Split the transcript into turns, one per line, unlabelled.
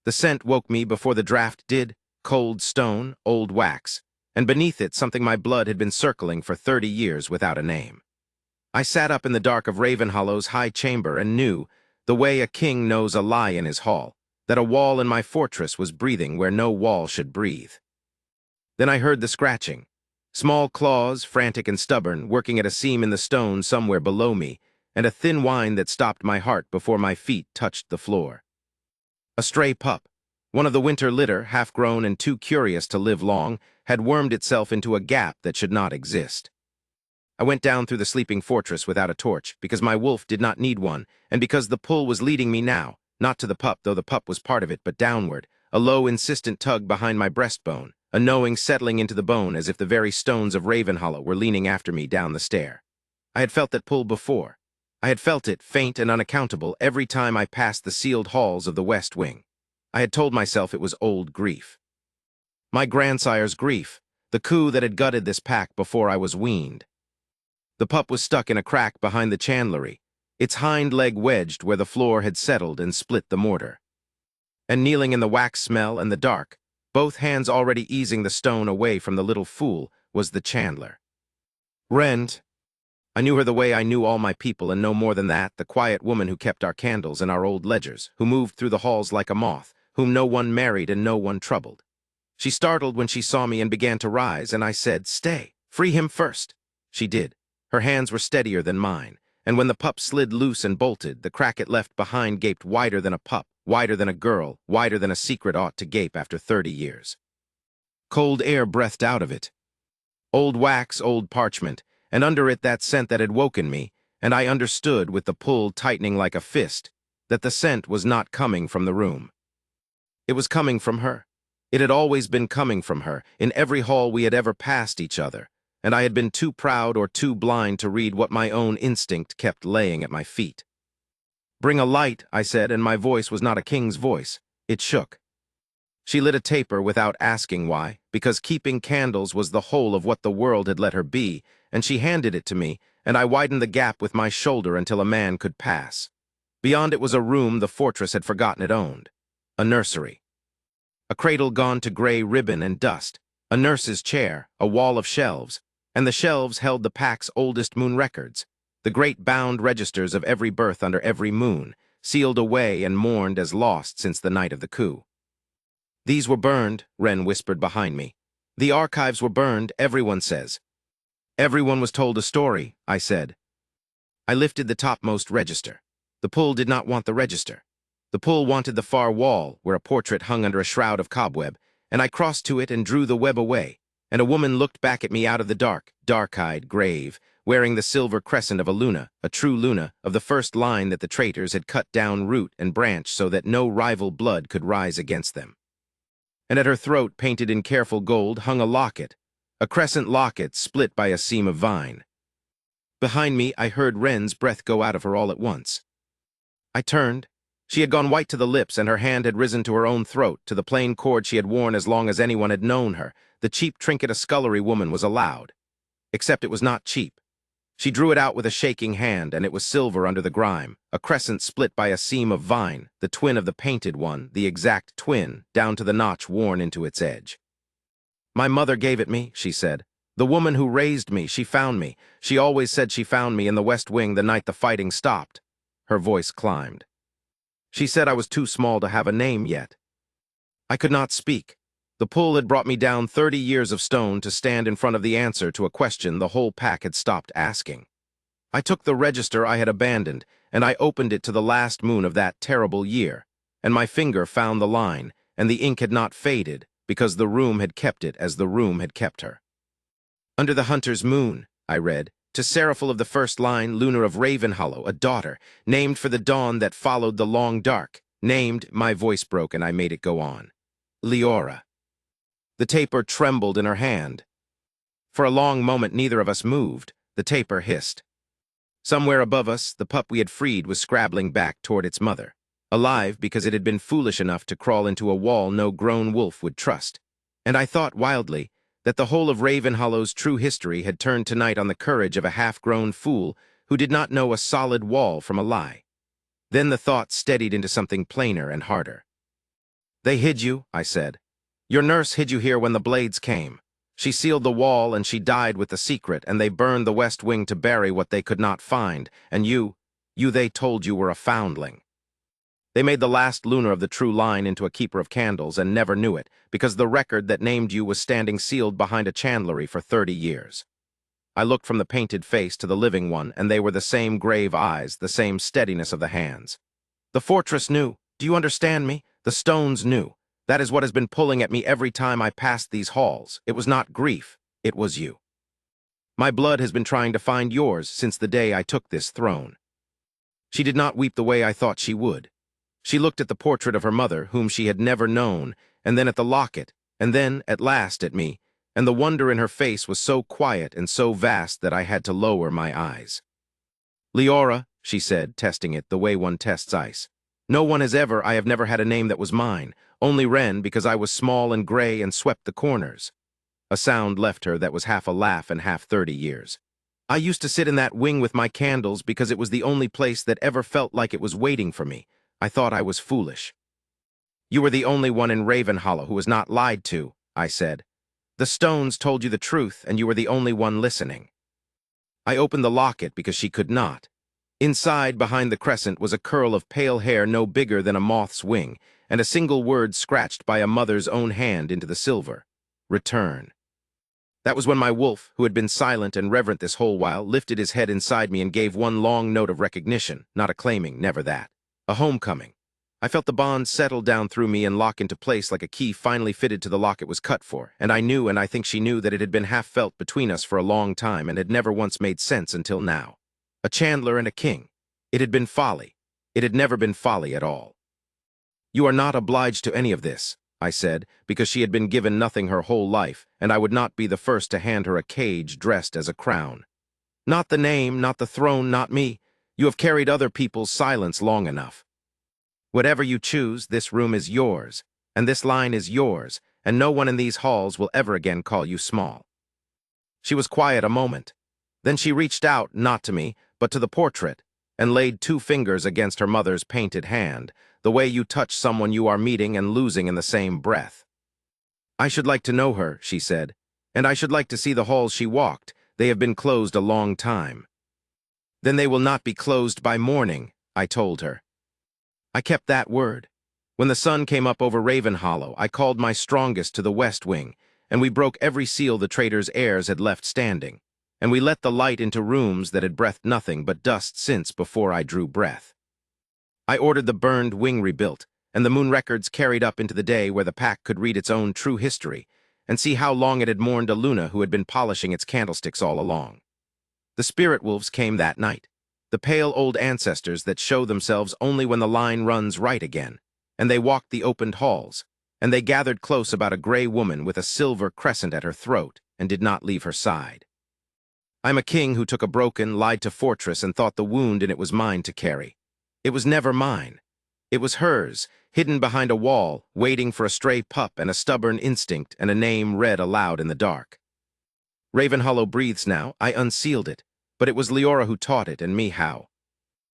The scent woke me before the draft did, cold stone, old wax, and beneath it something my blood had been circling for 30 years without a name. I sat up in the dark of Ravenhollow's high chamber and knew, the way a king knows a lie in his hall, that a wall in my fortress was breathing where no wall should breathe. Then I heard the scratching. Small claws, frantic and stubborn, working at a seam in the stone somewhere below me, and a thin whine that stopped my heart before my feet touched the floor. A stray pup, one of the winter litter, half-grown and too curious to live long, had wormed itself into a gap that should not exist. I went down through the sleeping fortress without a torch, because my wolf did not need one, and because the pull was leading me now, not to the pup, though the pup was part of it, but downward, a low, insistent tug behind my breastbone, a knowing settling into the bone as if the very stones of Ravenhollow were leaning after me down the stair. I had felt that pull before. I had felt it, faint and unaccountable, every time I passed the sealed halls of the West Wing. I had told myself it was old grief. My grandsire's grief, the coup that had gutted this pack before I was weaned. The pup was stuck in a crack behind the chandlery, its hind leg wedged where the floor had settled and split the mortar. And kneeling in the wax smell and the dark, both hands already easing the stone away from the little fool, was the chandler. Rend. I knew her the way I knew all my people, and no more than that, the quiet woman who kept our candles and our old ledgers, who moved through the halls like a moth, whom no one married and no one troubled. She startled when she saw me and began to rise, and I said, "Stay, free him first." She did. Her hands were steadier than mine, and when the pup slid loose and bolted, the crack it left behind gaped wider than a pup, wider than a girl, wider than a secret ought to gape after 30 years. Cold air breathed out of it. Old wax, old parchment, and under it that scent that had woken me, and I understood, with the pull tightening like a fist, that the scent was not coming from the room. It was coming from her. It had always been coming from her, in every hall we had ever passed each other, and I had been too proud or too blind to read what my own instinct kept laying at my feet. "Bring a light," I said, and my voice was not a king's voice. It shook. She lit a taper without asking why, because keeping candles was the whole of what the world had let her be, and she handed it to me, and I widened the gap with my shoulder until a man could pass. Beyond it was a room the fortress had forgotten it owned. A nursery. A cradle gone to gray ribbon and dust, a nurse's chair, a wall of shelves, and the shelves held the pack's oldest moon records, the great bound registers of every birth under every moon, sealed away and mourned as lost since the night of the coup. "These were burned," Wren whispered behind me. "The archives were burned, everyone says." "Everyone was told a story," I said. I lifted the topmost register. The pull did not want the register. The pull wanted the far wall, where a portrait hung under a shroud of cobweb, and I crossed to it and drew the web away, and a woman looked back at me out of the dark, dark-eyed, grave, wearing the silver crescent of a luna, a true luna, of the first line that the traitors had cut down root and branch so that no rival blood could rise against them. And at her throat, painted in careful gold, hung a locket, a crescent locket split by a seam of vine. Behind me, I heard Wren's breath go out of her all at once. I turned. She had gone white to the lips, and her hand had risen to her own throat, to the plain cord she had worn as long as anyone had known her, the cheap trinket a scullery woman was allowed. Except it was not cheap. She drew it out with a shaking hand, and it was silver under the grime, a crescent split by a seam of vine, the twin of the painted one, the exact twin, down to the notch worn into its edge. "My mother gave it me," she said. "The woman who raised me, she found me. She always said she found me in the West Wing the night the fighting stopped." Her voice climbed. "She said I was too small to have a name yet." I could not speak. The pull had brought me down 30 years of stone to stand in front of the answer to a question the whole pack had stopped asking. I took the register I had abandoned, and I opened it to the last moon of that terrible year, and my finger found the line, and the ink had not faded, because the room had kept it as the room had kept her. "Under the hunter's moon," I read, "to Seraphil of the first line, lunar of Ravenhollow, a daughter, named for the dawn that followed the long dark, named," my voice broke and I made it go on, "Leora." The taper trembled in her hand. For a long moment neither of us moved. The taper hissed. Somewhere above us, the pup we had freed was scrabbling back toward its mother, alive because it had been foolish enough to crawl into a wall no grown wolf would trust. And I thought wildly that the whole of Ravenhollow's true history had turned tonight on the courage of a half-grown fool who did not know a solid wall from a lie. Then the thought steadied into something plainer and harder. They hid you, I said. Your nurse hid you here when the blades came. She sealed the wall and she died with the secret, and they burned the west wing to bury what they could not find, and they told you were a foundling. They made the last lunar of the true line into a keeper of candles and never knew it, because the record that named you was standing sealed behind a chandlery for 30 years. I looked from the painted face to the living one, and they were the same grave eyes, the same steadiness of the hands. The fortress knew. Do you understand me? The stones knew. That is what has been pulling at me every time I passed these halls. It was not grief. It was you. My blood has been trying to find yours since the day I took this throne. She did not weep the way I thought she would. She looked at the portrait of her mother, whom she had never known, and then at the locket, and then, at last, at me, and the wonder in her face was so quiet and so vast that I had to lower my eyes. Leora, she said, testing it the way one tests ice. I have never had a name that was mine, only Wren because I was small and gray and swept the corners. A sound left her that was half a laugh and half 30 years. I used to sit in that wing with my candles because it was the only place that ever felt like it was waiting for me. I thought I was foolish. You were the only one in Ravenhollow who was not lied to, I said. The stones told you the truth, and you were the only one listening. I opened the locket because she could not. Inside, behind the crescent, was a curl of pale hair no bigger than a moth's wing, and a single word scratched by a mother's own hand into the silver. Return. That was when my wolf, who had been silent and reverent this whole while, lifted his head inside me and gave one long note of recognition, not acclaiming, never that. A homecoming. I felt the bond settle down through me and lock into place like a key finally fitted to the lock it was cut for, and I knew, and I think she knew, that it had been half felt between us for a long time and had never once made sense until now. A chandler and a king. It had been folly. It had never been folly at all. You are not obliged to any of this, I said, because she had been given nothing her whole life, and I would not be the first to hand her a cage dressed as a crown. Not the name, not the throne, not me. You have carried other people's silence long enough. Whatever you choose, this room is yours, and this line is yours, and no one in these halls will ever again call you small. She was quiet a moment. Then she reached out, not to me, but to the portrait, and laid 2 fingers against her mother's painted hand, the way you touch someone you are meeting and losing in the same breath. I should like to know her, she said, and I should like to see the halls she walked. They have been closed a long time. Then they will not be closed by morning, I told her. I kept that word. When the sun came up over Ravenhollow, I called my strongest to the west wing, and we broke every seal the traitor's heirs had left standing, and we let the light into rooms that had breathed nothing but dust since before I drew breath. I ordered the burned wing rebuilt, and the moon records carried up into the day where the pack could read its own true history, and see how long it had mourned a Luna who had been polishing its candlesticks all along. The spirit wolves came that night. The pale old ancestors that show themselves only when the line runs right again, and they walked the opened halls, and they gathered close about a gray woman with a silver crescent at her throat and did not leave her side. I'm a king who took a broken, lied-to fortress and thought the wound in it was mine to carry. It was never mine. It was hers, hidden behind a wall, waiting for a stray pup and a stubborn instinct and a name read aloud in the dark. Ravenhollow breathes now. I unsealed it. But it was Leora who taught it, and me how.